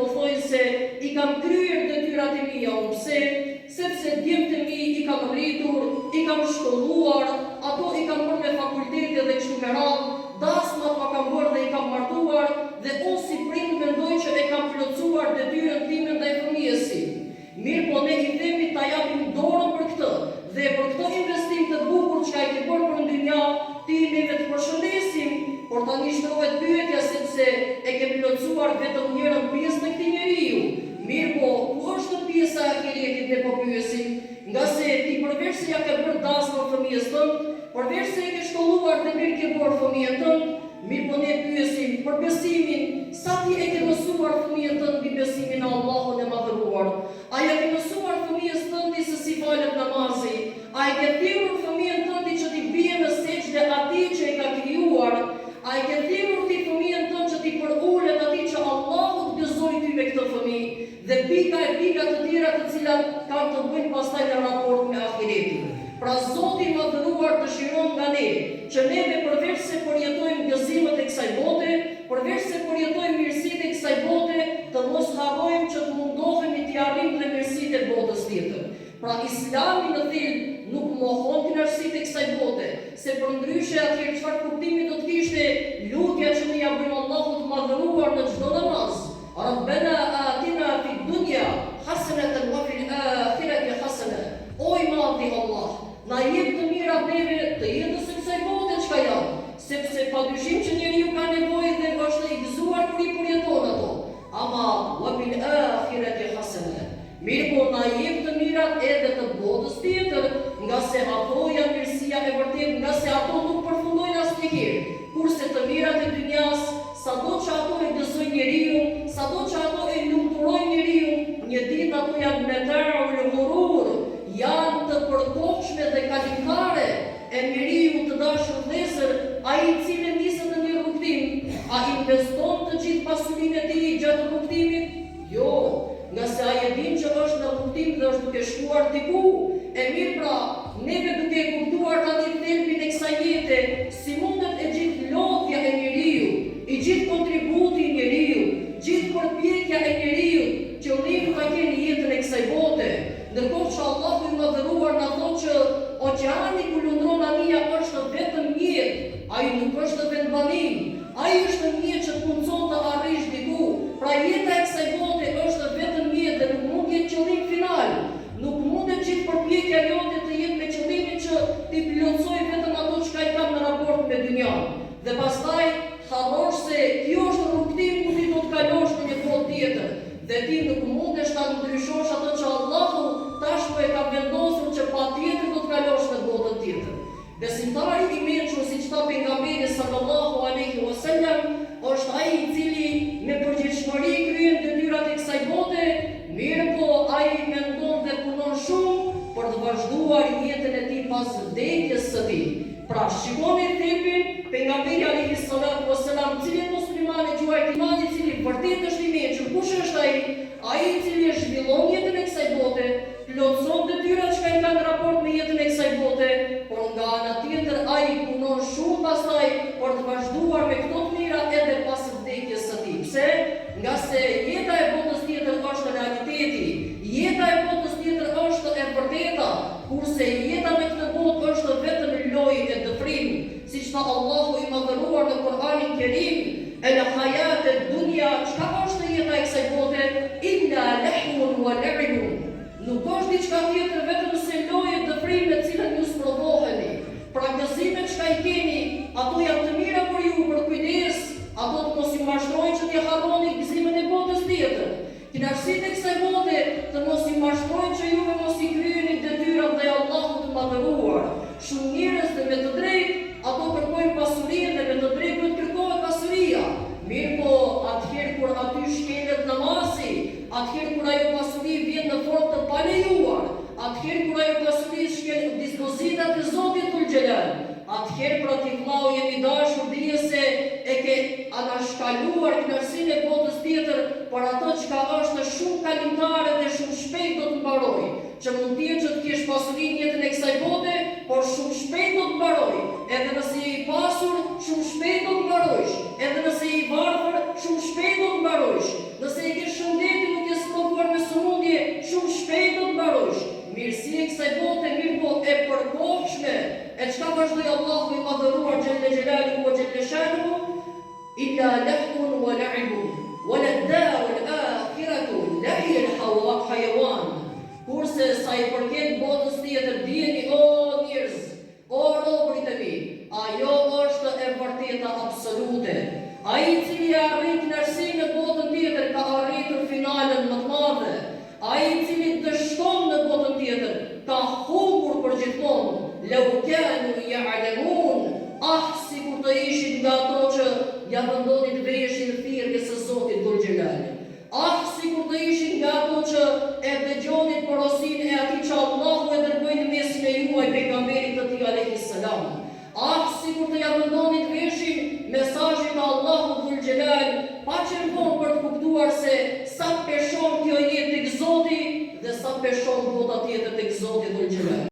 po thojnë se i kam kryer detyrat e mia, pse? Sepse djemtë e mi i kam rritur, i kam shkolluar, ato i kam bërë me fakultete dhe kështu me radhë, dasmat ma kam bërë dhe i kam martuar, dhe unë si prind mendoj që e kam plotësuar detyrën time ndaj fëmijës si. Mirë po ne i themi ta japim dorën për këtë, dhe për këtë investim të bukur që ka i ke bërë për ndonjë, ti neve të përshëndesim, por tani shtrohet pyetja sepse e ke plotësuar vetëm njërën pjesë në këtij njeriu. Mirë po, ku është pjesa e ahiretit ne po pyesim, nga se ti përveç se ja ke bërë dasmën fëmijës tënd, përveç se e ke shkolluar dhe mirë ke bërë fëmijën tënd, mirë po ne pyesim për besimin, sa ti e ke mësuar fëmijën tënd mbi besimin në Allahun e madhëruar? A ja ke mësuar fëmijës tëndi se si falet namazi? A e ke thirrur fëmijën tëndi që ti bie në sejdë atij që e ka krijuar? A e ke thirrur ti fëmijën tënd që ti përulet atij që Allahu të gëzoi ty me këtë fëmijë? Dhe pika e pika të tjera të cilat kanë të bëjnë pastaj në raport me ahiretin. Pra Zoti i madhëruar dëshiron nga ne që neve përveç se përjetojmë gëzimet e kësaj bote, përveç se përjetojmë mirësitë e kësaj bote, të mos harrojmë që të mundohemi të arrijmë dhe mirësitë e botës tjetër. Pra Islami në thelb nuk mohon kënaqësitë e kësaj bote, se përndryshe atëherë çfarë kuptimi do të kishte lutja që ne ja bëjmë Allahut të madhëruar në çdo namaz? Rabbana atina fid dunya hasanatan wa fil akhirati hasanatan. O i madhi Allah, na jep të mirat neve të jetës së kësaj bote çka janë, sepse padyshim që njeriu ka nevojë dhe është i gëzuar kur i përjeton ato. Ama wa fil akhirati hasanatan. Mirë po na jep të mirat edhe të botës tjetër, nga se ato janë mirësia e vërtetë, nga se ato nuk përfundojnë asnjëherë. Kurse të mirat e dynjas, sado që ato e gëzojnë njeriu, sado që ato e lumturojnë njeriu, një ditë ato janë meta'ul ghurur, janë të përkohshme dhe kalimtare e njeriu të dashur vëllezër, ai i cili nisën në një rrugtim, a investon të gjithë pasurinë e tij gjatë rrugtimit? Jo, nga se ai e din që është në rrugtim dhe është duke shkuar diku. E mirë pra, neve duke e kuptuar tani thelbin e kësaj jete, si mundet e gjithë lodhja e njeriu, i gjithë kontributi i njeriu, gjithë përpjekja e njeriu, qëllimi ta kenë jetën e kësaj bote, ndërkohë që Allahu i madhëruar na thotë që oqeani ku lundron anija është vetëm mjet, ai nuk është vendbanim, ai është mjet që të mundson të arrish diku. Pra jeta e kësaj bote është vetëm mjet dhe nuk mund të jetë qëllim final. Nuk mundet gjithë përpjekja jote të jetë me qëllimin që ti plotësoj vetëm ato që i kam në raport me dynjan. Dhe pastaj harrosh se kjo është rrugtim ku ti do të kalosh në një botë tjetër. Dhe ti nuk mundesh ta ndryshosh ato që Allahu tashmë e ka vendosur që patjetër do të kalosh në botën tjetër. Besimtari i mençur, siç tha pejgamberi sallallahu alaihi wasallam, është ai i cili me përgjegjësi kryen detyrat e kësaj bote, mirë po ai mendon dhe punon shumë për të vazhduar jetën e tij pas vdekjes së tij. Pra shikoni thelbin, pejgamberi alaihi salatu wasalam, cili muslimani quajti imani i cili vërtet është i mençur. Kush është ai? Ai i cili e zhvillon jetën e kësaj bote, plotëson detyrat që i kanë raport me jetën e kësaj bote, por nga ana tjetër ai punon shumë pastaj për të vazhduar me këto të mira edhe pas vdekjes së tij. Pse? Nga se jeta e botës tjetër është realiteti, jeta e botës tjetër është e vërteta, kurse jeta me këtë botë është vetëm lojë e dëfrim, siç tha Allahu i madhëruar në Kur'anin Kerim, el hayate dunya, çka është jeta e kësaj bote? Illa lahun wa la'ibun. Nuk është diçka tjetër vetëm se lojë dëfrim me të cilat ju sprovoheni. Pra gëzimet që i keni, ato janë të mira për ju, për kujdes, ato të mos ju mashtrojnë që t'ja harroni gëzimin e botës tjetër. Kënaqësitë e kësaj bote të mos ju mashtrojnë që juve mos i kryeni detyrat ndaj Allahut të madhëruar. Shumë njerëz dhe me të drejtë ato kërkojnë pasurinë dhe me të drejtë duhet kërkohet pasuria. Mirë po, atëherë kur aty shkelet namazi, atëherë kur ajo pasuri vjen në formë të palejuar, atëherë kur ajo pasuri shkel dispozitat e Zotit Dhul Xhelal, atëherë pra ti vllau jemi dashur dije se e ke anashkaluar kënaqësinë e botës tjetër, por ato çka është shumë kalimtare dhe shumë shpejt do të mbarojë. Që mund të jetë që të kesh pasurinë jetën e kësaj bote, por shumë shpejt do të mbarojë. Edhe nëse je i pasur, shumë shpejt do të mbarojsh. Edhe nëse je i varfër, shumë shpejt do të mbarojsh. Nëse je ke shumë wa la'ibun, wa lad-daru al-akhiratu hiya al-hayawan. Kurse sa I përket botës tjetër, dijeni o njerëz, o robërit e mi, ajo është e vërteta absolute. Ai I cili arrit kënaqësinë në botën tjetër ka arritur finalen më të madhe. Ai I cili dështon në botën tjetër ka humbur përgjithmonë. Lau kanu ya'lamun, sikur të ishin nga ato që ja vendonin veshin thirrjes së Zotit Dhul Xhelal. Sikur të ishin nga ato që e dëgjonin porosinë e atij që Allahu e dërgoi në mes me juaj pejgamberit të tij alayhis salam. Sikur të ja vendonin veshin mesazhin e Allahut Dhul Xhelal, pa qenë për të kuptuar se sa peshon kjo jetë tek Zoti dhe sa peshon bota tjetër tek Zoti Dhul Xhelal.